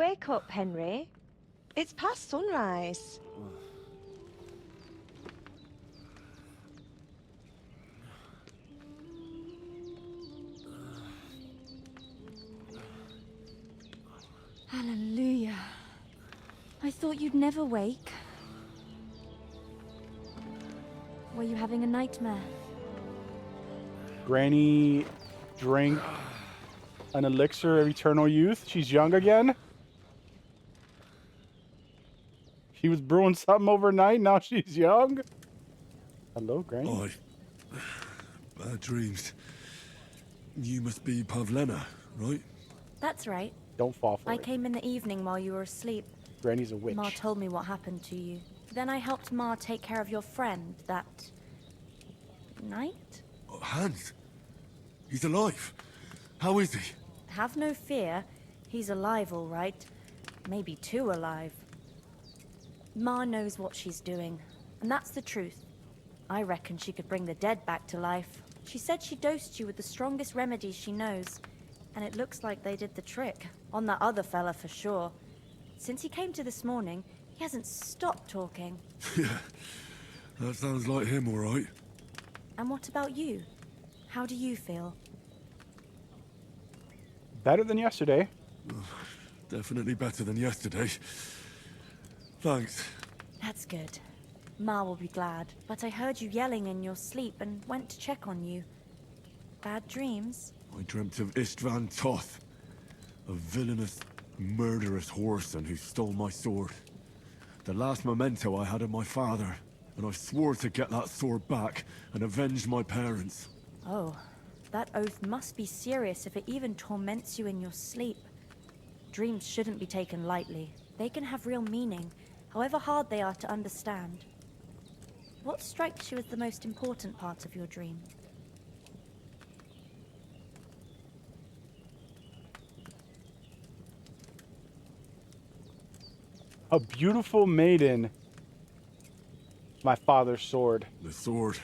Wake up, Henry. It's past sunrise. Hallelujah. I thought you'd never wake. Were you having a nightmare? Granny drank an elixir of eternal youth. She's young again. She was brewing something overnight. Now she's young. Hello, Granny. Bad dreams. You must be Pavlena, right? That's right. Don't fall for I it. came in the evening while you were asleep. Granny's a witch. Ma told me what happened to you. Then I helped Ma take care of your friend that night? Oh, Hans. He's alive. How is he? Have no fear. He's alive, all right. Maybe too alive. Ma knows what she's doing, and that's the truth. I reckon she could bring the dead back to life. She said she dosed you with the strongest remedies she knows, and it looks like they did the trick. On that other fella for sure. Since he came to this morning, he hasn't stopped talking. Yeah, that sounds like him, all right. And what about you? How do you feel? Better than yesterday. Definitely better than yesterday. Thanks. That's good. Ma will be glad, but I heard you yelling in your sleep and went to check on you. Bad dreams? I dreamt of Istvan Toth, a villainous, murderous whoreson who stole my sword. The last memento I had of my father, and I swore to get that sword back and avenge my parents. Oh, that oath must be serious if it even torments you in your sleep. Dreams shouldn't be taken lightly. They can have real meaning, however hard they are to understand. What strikes you as the most important part of your dream? A beautiful maiden. My father's sword. The sword.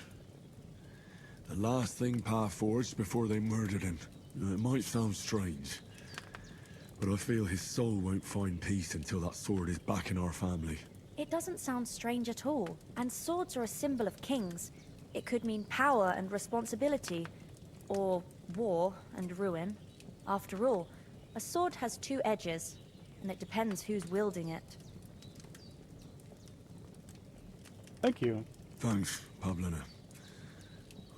The last thing Pa forged before they murdered him. It might sound strange, but I feel his soul won't find peace until that sword is back in our family. It doesn't sound strange at all, and swords are a symbol of kings. It could mean power and responsibility, or war and ruin. After all, a sword has two edges, and it depends who's wielding it. Thank you. Thanks, Pavlena.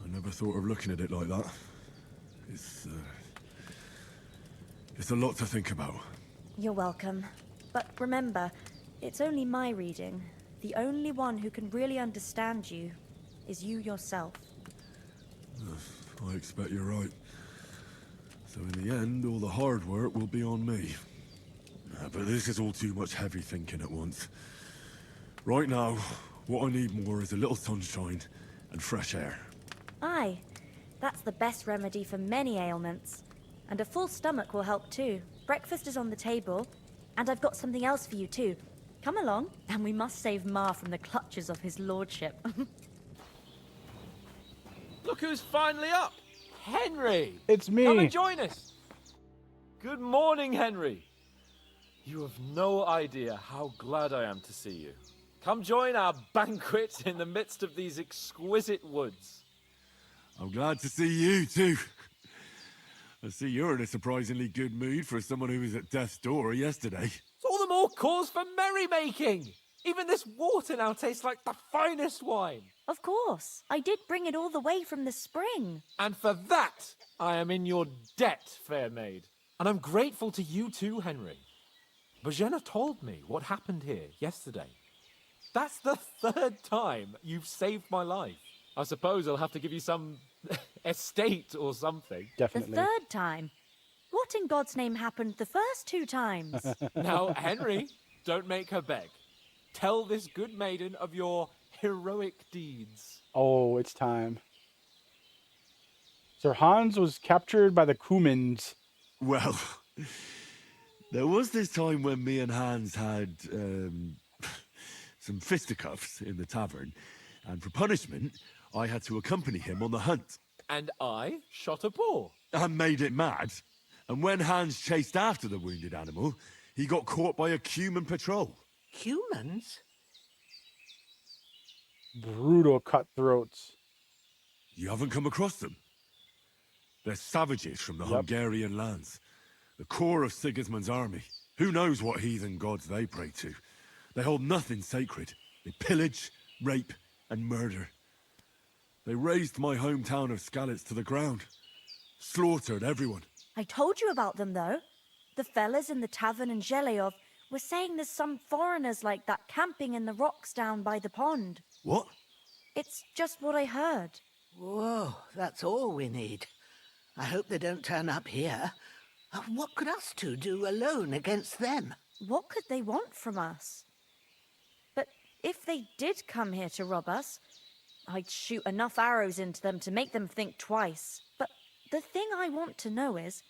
I never thought of looking at it like that. It's a lot to think about. You're welcome. But remember, it's only my reading. The only one who can really understand you is you yourself. I expect you're right. So in the end, all the hard work will be on me. But this is all too much heavy thinking at once. Right now, what I need more is a little sunshine and fresh air. Aye, that's the best remedy for many ailments. And a full stomach will help too. Breakfast is on the table, and I've got something else for you too. Come along, and we must save Ma from the clutches of his lordship. Look who's finally up! Henry! It's me. Come and join us! Good morning, Henry! You have no idea how glad I am to see you. Come join our banquet in the midst of these exquisite woods. I'm glad to see you too. I see you're in a surprisingly good mood for someone who was at death's door yesterday. It's all the more cause for merrymaking! Even this water now tastes like the finest wine. Of course, I did bring it all the way from the spring. And for that, I am in your debt, fair maid. And I'm grateful to you too, Henry. Bojena told me what happened here yesterday. That's the third time you've saved my life. I suppose I'll have to give you some estate or something. Definitely. The third time? What in God's name happened the first two times? Now, Henry, don't make her beg. Tell this good maiden of your heroic deeds. Oh, it's time. Sir Hans was captured by the Cumans. Well, there was this time when me and Hans had some fisticuffs in the tavern, and for punishment, I had to accompany him on the hunt. And I shot a boar. And made it mad. And when Hans chased after the wounded animal, he got caught by a human patrol. Humans? Brutal cutthroats. You haven't come across them? They're savages from the Hungarian lands. The core of Sigismund's army. Who knows what heathen gods they pray to? They hold nothing sacred. They pillage, rape, and murder. They razed my hometown of Skalitz to the ground. Slaughtered everyone. I told you about them, though. The fellas in the tavern in Zheleov were saying there's some foreigners like that camping in the rocks down by the pond. What? It's just what I heard. Whoa, that's all we need. I hope they don't turn up here. What could us two do alone against them? What could they want from us? But if they did come here to rob us, I'd shoot enough arrows into them to make them think twice. But the thing I want to know is,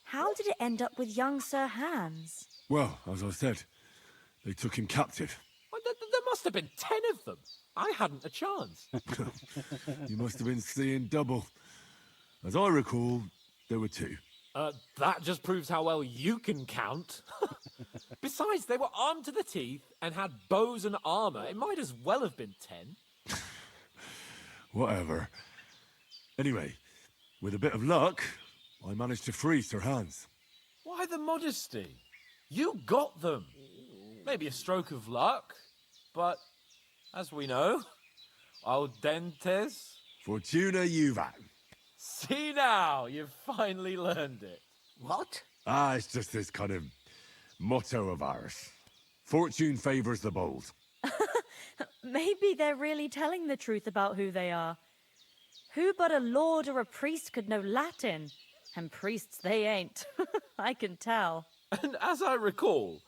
how did it end up with young Sir Hans? Well, as I said, they took him captive. Well, there must have been 10 of them. I hadn't a chance. You must have been seeing double. As I recall, there were 2. That just proves how well you can count. Besides, they were armed to the teeth and had bows and armor. It might as well have been 10. Whatever. Anyway, with a bit of luck, I managed to free Sir Hans. Why the modesty? You got them. Maybe a stroke of luck, but as we know, al dentes. Fortuna juvat. See now, you've finally learned it. What? It's just this kind of motto of ours. Fortune favors the bold. Maybe they're really telling the truth about who they are. Who but a lord or a priest could know Latin? And priests they ain't. I can tell. And as I recall,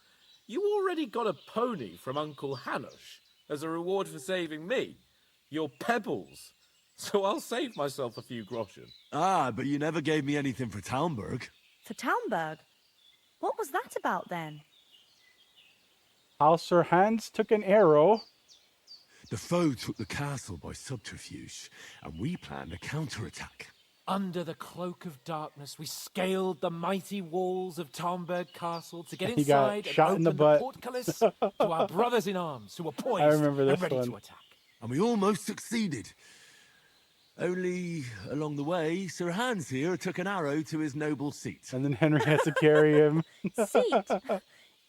you already got a pony from Uncle Hanush as a reward for saving me. Your pebbles. So I'll save myself a few groschen. But you never gave me anything for Talmberg. For Talmberg? What was that about then? How Sir Hans took an arrow. The foe took the castle by subterfuge, and we planned a counterattack. Under the cloak of darkness, we scaled the mighty walls of Talmberg Castle to get He got inside and shot open in the the butt. portcullis to our brothers in arms who were poised remember and this ready one. to attack. And we almost succeeded. Only, along the way, Sir Hans here took an arrow to his noble seat. And then Henry had to carry him. Seat?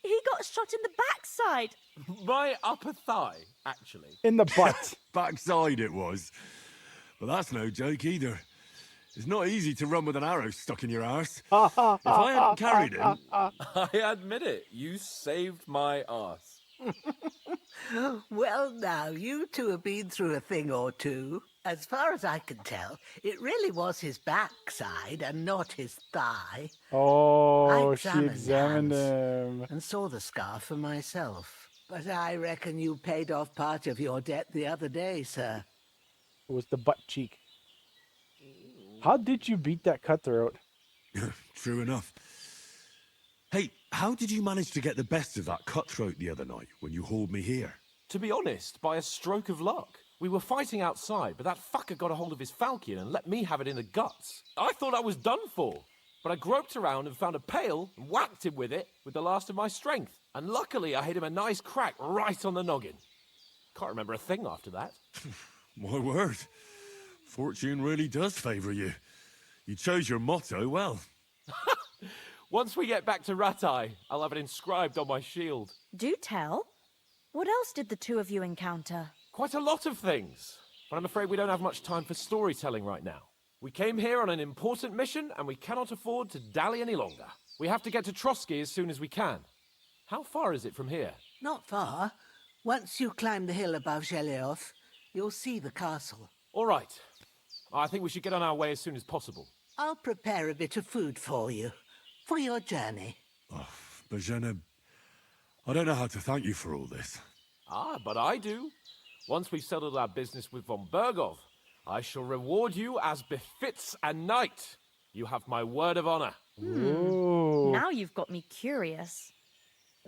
He got shot in the backside. My upper thigh, actually. In the butt. Backside it was. But that's no joke either. It's not easy to run with an arrow stuck in your arse. If I hadn't carried him... I admit it, you saved my arse. Well, now, you two have been through a thing or two. As far as I can tell, it really was his backside and not his thigh. Oh, I she examined examined Hans him. and saw the scar for myself. But I reckon you paid off part of your debt the other day, sir. It was the butt cheek. How did you beat that cutthroat? True enough. Hey, how did you manage to get the best of that cutthroat the other night when you hauled me here? To be honest, by a stroke of luck. We were fighting outside, but that fucker got a hold of his falchion and let me have it in the guts. I thought I was done for, but I groped around and found a pail and whacked him with it with the last of my strength. And luckily, I hit him a nice crack right on the noggin. Can't remember a thing after that. My word. Fortune really does favour you. You chose your motto well. Once we get back to Ratai, I'll have it inscribed on my shield. Do tell. What else did the two of you encounter? Quite a lot of things, but I'm afraid we don't have much time for storytelling right now. We came here on an important mission, and we cannot afford to dally any longer. We have to get to Trotsky as soon as we can. How far is it from here? Not far. Once you climb the hill above Zheleov, you'll see the castle. All right. I think we should get on our way as soon as possible. I'll prepare a bit of food for you, for your journey. Oh, Bozhena, I don't know how to thank you for all this. But I do. Once we've settled our business with von Bergov, I shall reward you as befits a knight. You have my word of honor. Ooh. Now you've got me curious.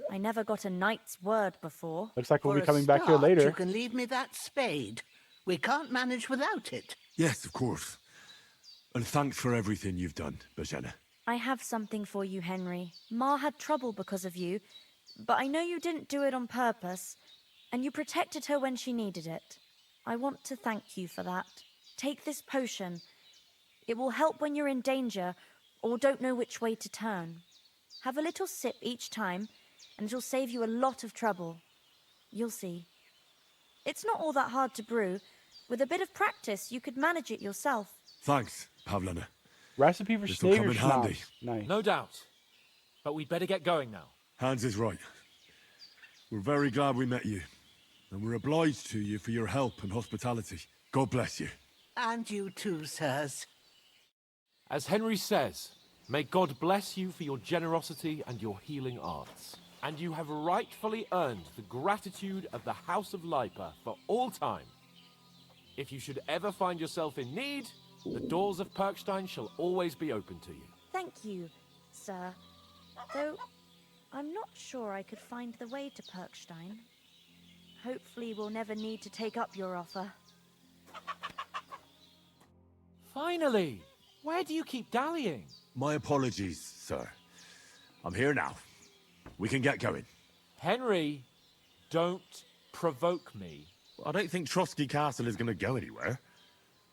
I never got a knight's word before. Looks like we'll be For a coming back here start, later. You can leave me that spade. We can't manage without it. Yes, of course. And thanks for everything you've done, Bozhena. I have something for you, Henry. Ma had trouble because of you, but I know you didn't do it on purpose, and you protected her when she needed it. I want to thank you for that. Take this potion. It will help when you're in danger or don't know which way to turn. Have a little sip each time, and it'll save you a lot of trouble. You'll see. It's not all that hard to brew. With a bit of practice, you could manage it yourself. Thanks, Pavlena. Recipe for This'll come Savior in handy. Schnapps. Nice. No doubt. But we'd better get going now. Hans is right. We're very glad we met you. And we're obliged to you for your help and hospitality. God bless you. And you too, sirs. As Henry says, may God bless you for your generosity and your healing arts. And you have rightfully earned the gratitude of the House of Lipa for all time. If you should ever find yourself in need, the doors of Perkstein shall always be open to you. Thank you, sir. Though, I'm not sure I could find the way to Perkstein. Hopefully we'll never need to take up your offer. Finally! Where do you keep dallying? My apologies, sir. I'm here now. We can get going. Henry, don't provoke me. I don't think Trotsky Castle is going to go anywhere.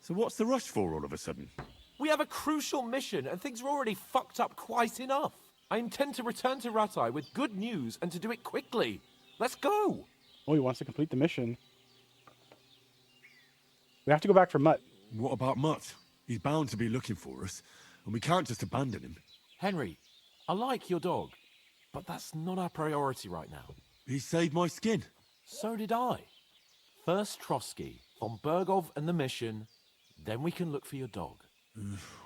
So what's the rush for all of a sudden? We have a crucial mission, and things are already fucked up quite enough. I intend to return to Rattay with good news, and to do it quickly. Let's go! Oh, he wants to complete the mission. We have to go back for Mutt. What about Mutt? He's bound to be looking for us, and we can't just abandon him. Henry, I like your dog, but that's not our priority right now. He saved my skin. So did I. First Trotsky, von Bergov and the mission, then we can look for your dog.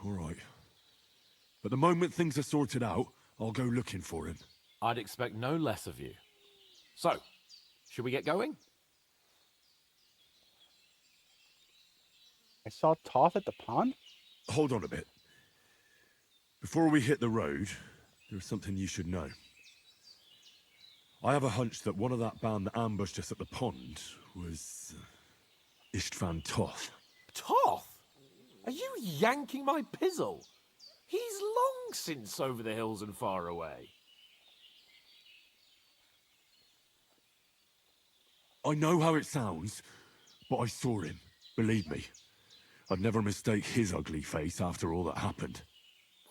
All right. But the moment things are sorted out, I'll go looking for him. I'd expect no less of you. So, should we get going? I saw Toth at the pond? Hold on a bit. Before we hit the road, there's something you should know. I have a hunch that one of that band that ambushed us at the pond was Istvan Toth. Toth? Are you yanking my pizzle? He's long since over the hills and far away. I know how it sounds, but I saw him. Believe me. I'd never mistake his ugly face after all that happened.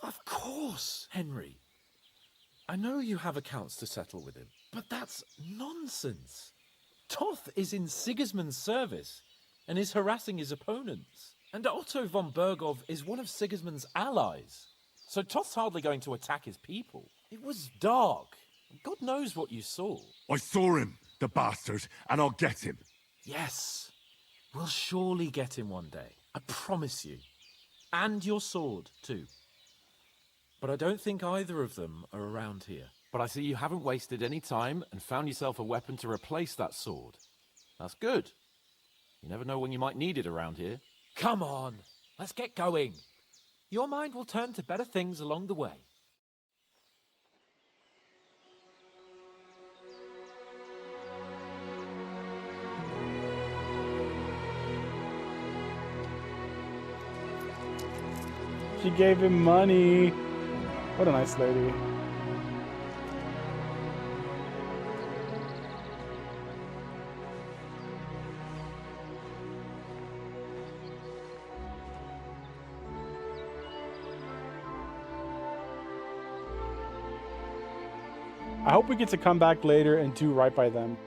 Of course, Henry. I know you have accounts to settle with him, but that's nonsense. Toth is in Sigismund's service and is harassing his opponents. And Otto von Bergov is one of Sigismund's allies. So Toth's hardly going to attack his people. It was dark. God knows what you saw. I saw him, the bastard, and I'll get him. Yes, we'll surely get him one day. I promise you. And your sword, too. But I don't think either of them are around here. But I see you haven't wasted any time and found yourself a weapon to replace that sword. That's good. You never know when you might need it around here. Come on, let's get going. Your mind will turn to better things along the way. She gave him money. What a nice lady. I hope we get to come back later and do right by them.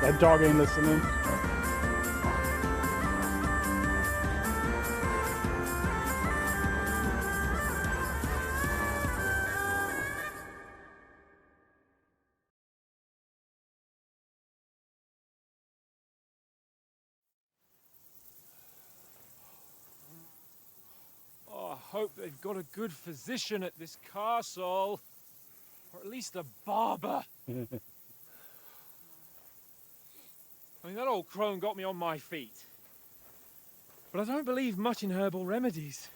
That dog ain't listening. Oh, I hope they've got a good physician at this castle. Or at least a barber. I mean, that old crone got me on my feet. But I don't believe much in herbal remedies.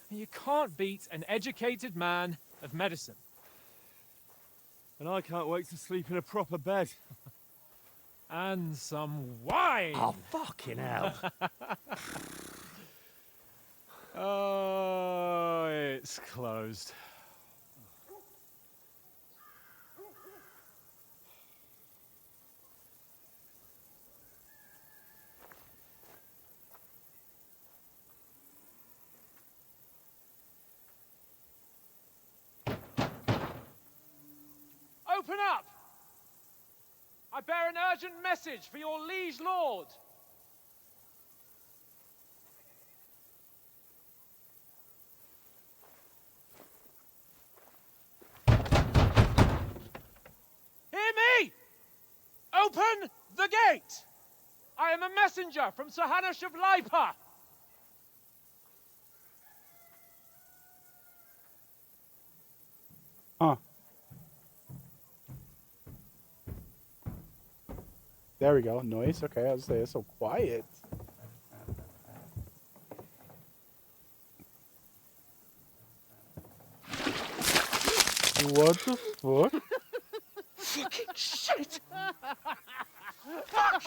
You can't beat an educated man of medicine. And I can't wait to sleep in a proper bed. And some wine! Oh, fucking hell. Oh, it's closed. Open up! I bear an urgent message for your liege lord. Hear me! Open the gate! I am a messenger from Sir Hanush of Lipa. Huh. There we go. Noise. Okay, I was saying it's so quiet. What the fuck? Fucking shit! Fuck!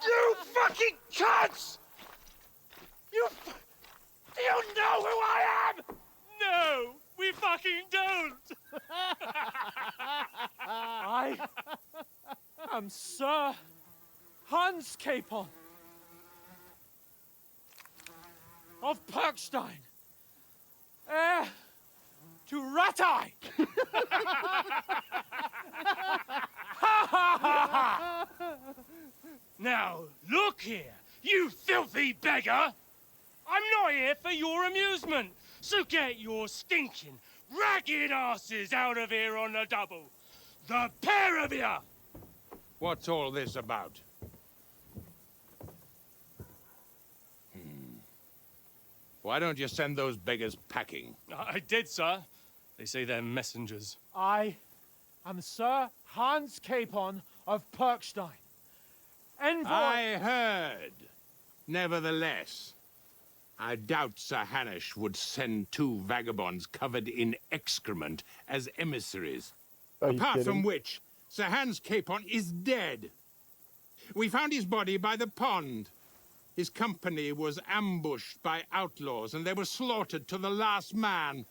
You fucking cunts! Do you know who I am? No, we fucking don't! I am Sir Hans Capon of Perkstein, heir to Ratai! Now, look here, you filthy beggar! I'm not here for your amusement, so get your stinking, ragged asses out of here on the double. The pair of you! What's all this about? Why don't you send those beggars packing? I did, sir. They say they're messengers. I am Sir Hans Capon of Perkstein. Envoy... I heard. Nevertheless, I doubt Sir Hanush would send two vagabonds covered in excrement as emissaries. Are you Apart kidding? from which, Sir Hans Capon is dead. We found his body by the pond. His company was ambushed by outlaws, and they were slaughtered to the last man.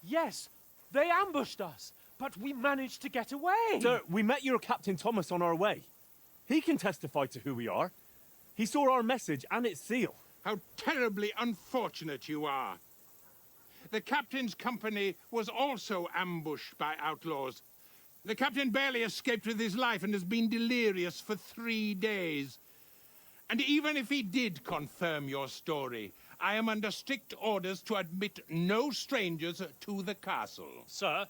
Yes, they ambushed us, but we managed to get away. Sir, we met your Captain Thomas on our way. He can testify to who we are. He saw our message and its seal. How terribly unfortunate you are. The captain's company was also ambushed by outlaws. The captain barely escaped with his life and has been delirious for 3 days. And even if he did confirm your story, I am under strict orders to admit no strangers to the castle. Sir,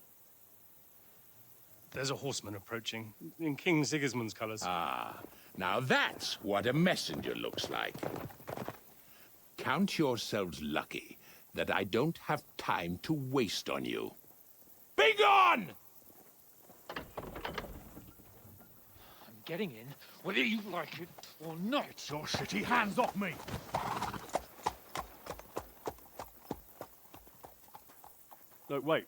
there's a horseman approaching in King Sigismund's colours. Ah, now that's what a messenger looks like. Count yourselves lucky that I don't have time to waste on you. Be gone! I'm getting in, whether you like it or not. Your shitty hands off me! No, wait.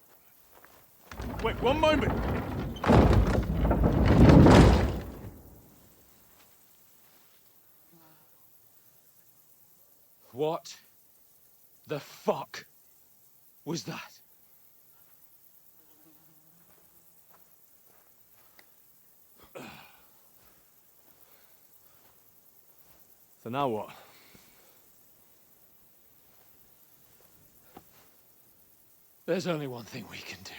Wait, one moment! What the fuck was that? So now what? There's only one thing we can do.